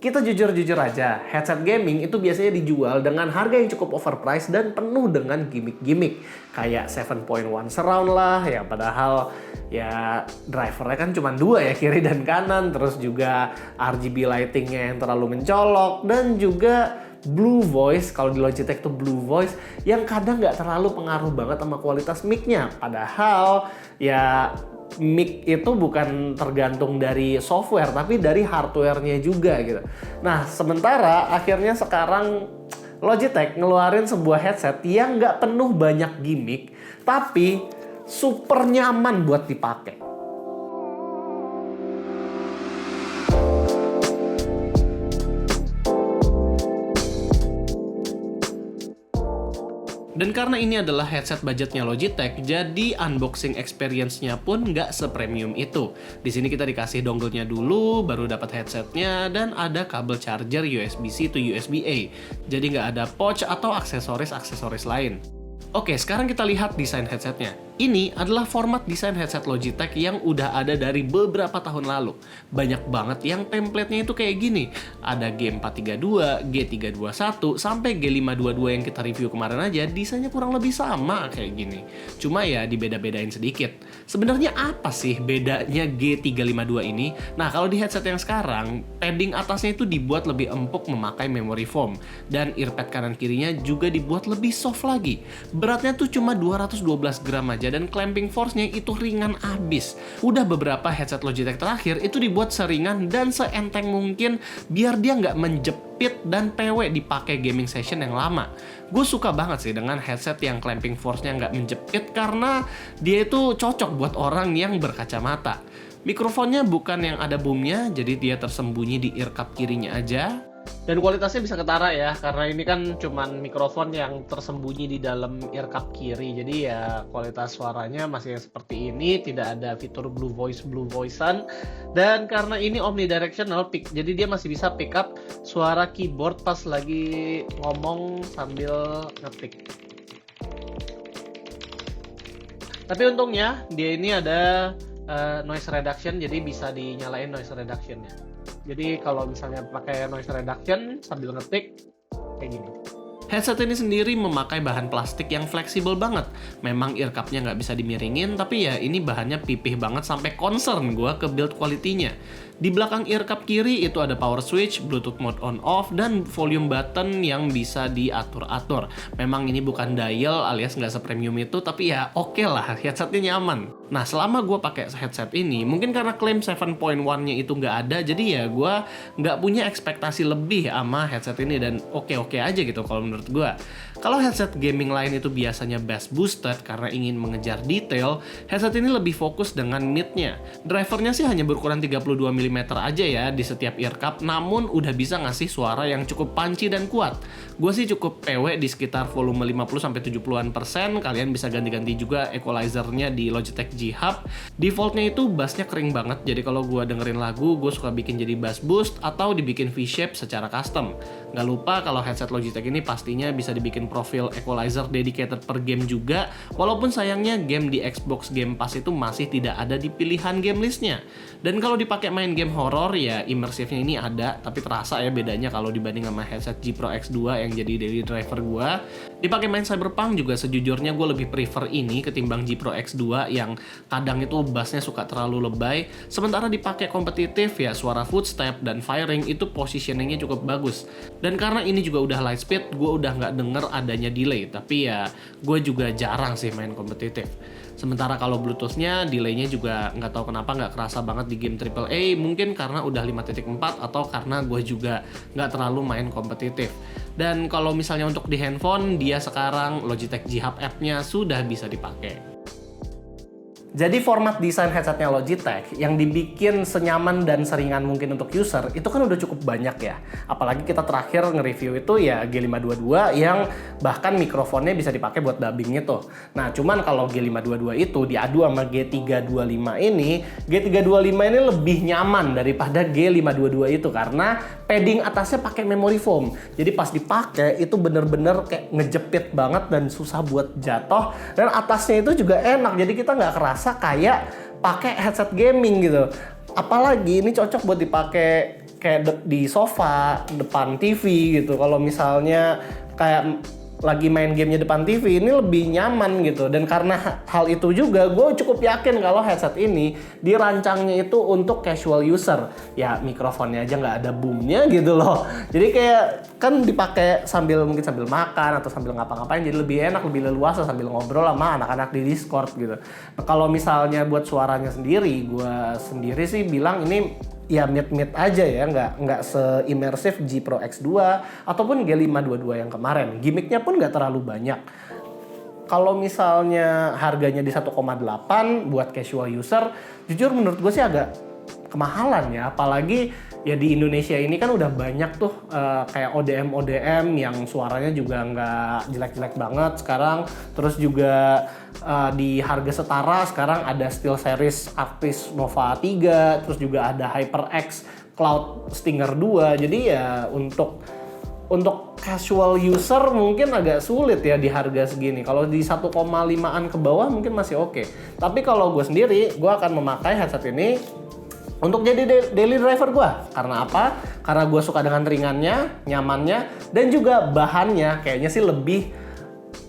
Kita jujur-jujur aja, headset gaming itu biasanya dijual dengan harga yang cukup overpriced dan penuh dengan gimmick-gimmick. Kayak 7.1 surround lah, ya padahal ya drivernya kan cuma dua ya, kiri dan kanan. Terus juga RGB lightingnya yang terlalu mencolok. Dan juga Blue Voice, kalau di Logitech tuh Blue Voice, yang kadang nggak terlalu pengaruh banget sama kualitas mic-nya. Padahal ya mic itu bukan tergantung dari software tapi dari hardware-nya juga gitu. Nah, sementara akhirnya sekarang Logitech ngeluarin sebuah headset yang nggak penuh banyak gimmick tapi super nyaman buat dipakai. Dan karena ini adalah headset budgetnya Logitech, jadi unboxing experience-nya pun nggak sepremium itu. Di sini kita dikasih dongle-nya dulu, baru dapat headsetnya, dan ada kabel charger USB-C to USB-A. Jadi nggak ada pouch atau aksesoris-aksesoris lain. Oke, sekarang kita lihat desain headsetnya. Ini adalah format desain headset Logitech yang udah ada dari beberapa tahun lalu. Banyak banget yang template-nya itu kayak gini. Ada G432, G321, sampai G522 yang kita review kemarin aja, desainnya kurang lebih sama kayak gini. Cuma ya dibeda-bedain sedikit. Sebenarnya apa sih bedanya G352 ini? Nah, kalau di headset yang sekarang, padding atasnya itu dibuat lebih empuk memakai memory foam. Dan earpad kanan kirinya juga dibuat lebih soft lagi. Beratnya tuh cuma 212 gram aja dan clamping force-nya itu ringan abis. Udah beberapa headset Logitech terakhir itu dibuat seringan dan seenteng mungkin biar dia nggak menjepit dan PW dipakai gaming session yang lama. Gue suka banget sih dengan headset yang clamping force-nya nggak menjepit karena dia itu cocok buat orang yang berkacamata. Mikrofonnya bukan yang ada boomnya, jadi dia tersembunyi di ear cup kirinya aja. Dan kualitasnya bisa ketara ya, karena ini kan cuman mikrofon yang tersembunyi di dalam ear cup kiri. Jadi ya kualitas suaranya masih seperti ini, tidak ada fitur blue voice-an. Dan karena ini omnidirectional pick, jadi dia masih bisa pick up suara keyboard pas lagi ngomong sambil ngetik. Tapi untungnya dia ini ada noise reduction, jadi bisa dinyalain noise reductionnya. Jadi kalau misalnya pakai noise reduction sambil ngetik kayak gini. Headset ini sendiri memakai bahan plastik yang fleksibel banget. Memang ear cup-nya nggak bisa dimiringin, tapi ya ini bahannya pipih banget sampai concern gue ke build quality-nya. Di belakang ear cup kiri itu ada power switch, Bluetooth mode on off, dan volume button yang bisa diatur-atur. Memang ini bukan dial alias nggak sepremium itu, tapi ya oke lah, headsetnya nyaman. Nah, selama gue pakai headset ini, mungkin karena klaim 7.1-nya itu nggak ada, jadi ya gue nggak punya ekspektasi lebih sama headset ini, dan oke-oke aja gitu kalau menurut gue. Kalau headset gaming lain itu biasanya bass boosted karena ingin mengejar detail, headset ini lebih fokus dengan mid-nya. Drivernya sih hanya berukuran 32 mm aja ya di setiap ear cup, namun udah bisa ngasih suara yang cukup punchy dan kuat. Gue sih cukup PW di sekitar volume 50-70%. Kalian bisa ganti-ganti juga equalizer-nya di Logitech G Hub. Defaultnya itu bassnya kering banget, jadi kalau gue dengerin lagu, gue suka bikin jadi bass boost atau dibikin V-shape secara custom. Gak lupa kalau headset Logitech ini pastinya bisa dibikin profil equalizer dedicated per game juga, walaupun sayangnya game di Xbox Game Pass itu masih tidak ada di pilihan game listnya. Dan kalau dipakai main game horror ya immersifnya ini ada, tapi terasa ya bedanya kalau dibanding sama headset G Pro X2 yang jadi daily driver gue. Dipakai main Cyberpunk juga sejujurnya gue lebih prefer ini ketimbang G Pro X2 yang kadang itu bassnya suka terlalu lebay. Sementara dipakai kompetitif ya suara footstep dan firing itu positioningnya cukup bagus. Dan karena ini juga udah light speed, gue udah nggak denger adanya delay, tapi ya gue juga jarang sih main kompetitif. Sementara kalau Bluetooth-nya, delay-nya juga nggak tahu kenapa nggak kerasa banget di game AAA, mungkin karena udah 5.4 atau karena gue juga nggak terlalu main kompetitif. Dan kalau misalnya untuk di handphone, dia sekarang Logitech G Hub app-nya sudah bisa dipakai. Jadi format desain headsetnya Logitech yang dibikin senyaman dan seringan mungkin untuk user itu kan udah cukup banyak ya. Apalagi kita terakhir nge-review itu ya G522 yang bahkan mikrofonnya bisa dipakai buat dubbing itu. Nah cuman kalau G522 itu diadu sama G325 ini, G325 ini lebih nyaman daripada G522 itu karena padding atasnya pakai memory foam. Jadi pas dipakai itu bener-bener kayak ngejepit banget dan susah buat jatuh. Dan atasnya itu juga enak, jadi kita nggak kerasa kayak pakai headset gaming gitu. Apalagi ini cocok buat dipakai kayak di sofa, depan TV gitu. Kalau misalnya kayak lagi main gamenya depan TV ini lebih nyaman gitu. Dan karena hal itu juga gue cukup yakin kalau headset ini dirancangnya itu untuk casual user. Ya mikrofonnya aja nggak ada boomnya gitu loh. Jadi kayak kan dipakai mungkin sambil makan atau sambil ngapa-ngapain, jadi lebih enak, lebih leluasa sambil ngobrol sama anak-anak di Discord gitu. Nah, kalau misalnya buat suaranya sendiri, gue sendiri sih bilang ini ya mid aja ya, nggak se-immersive G Pro X2 ataupun G522 yang kemarin. Gimmicknya pun nggak terlalu banyak. Kalau misalnya harganya di 1,8 buat casual user, jujur menurut gue sih agak kemahalan ya. Apalagi ya di Indonesia ini kan udah banyak tuh kayak ODM yang suaranya juga nggak jelek-jelek banget sekarang. Terus juga di harga setara sekarang ada SteelSeries Arctis Nova 3, terus juga ada HyperX Cloud Stinger 2. Jadi ya untuk casual user mungkin agak sulit ya di harga segini. Kalau di 1,5an ke bawah mungkin masih oke. Tapi kalau gue sendiri, gue akan memakai headset ini untuk jadi daily driver gue. Karena apa? Karena gue suka dengan ringannya, nyamannya, dan juga bahannya kayaknya sih lebih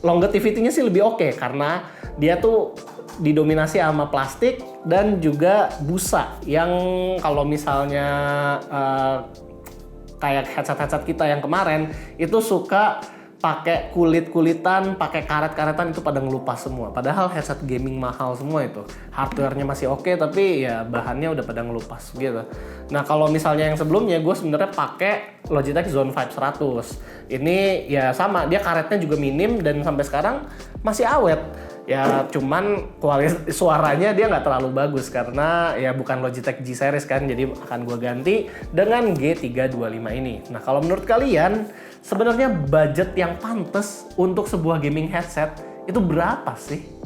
longevity-nya sih lebih oke. Karena dia tuh didominasi sama plastik dan juga busa yang kalau misalnya kayak headset kita yang kemarin itu suka pakai kulit-kulitan, pakai karet-karetan, itu pada ngelupas semua. Padahal headset gaming mahal semua itu. Hardware-nya masih oke, tapi ya bahannya udah pada ngelupas gitu. Nah, kalau misalnya yang sebelumnya gue sebenarnya pakai Logitech Zone 5 100. Ini ya sama, dia karetnya juga minim dan sampai sekarang masih awet. Ya cuman kualitas suaranya dia nggak terlalu bagus karena ya bukan Logitech G series kan, jadi akan gue ganti dengan G325 ini. Nah, kalau menurut kalian sebenarnya budget yang pantas untuk sebuah gaming headset itu berapa sih?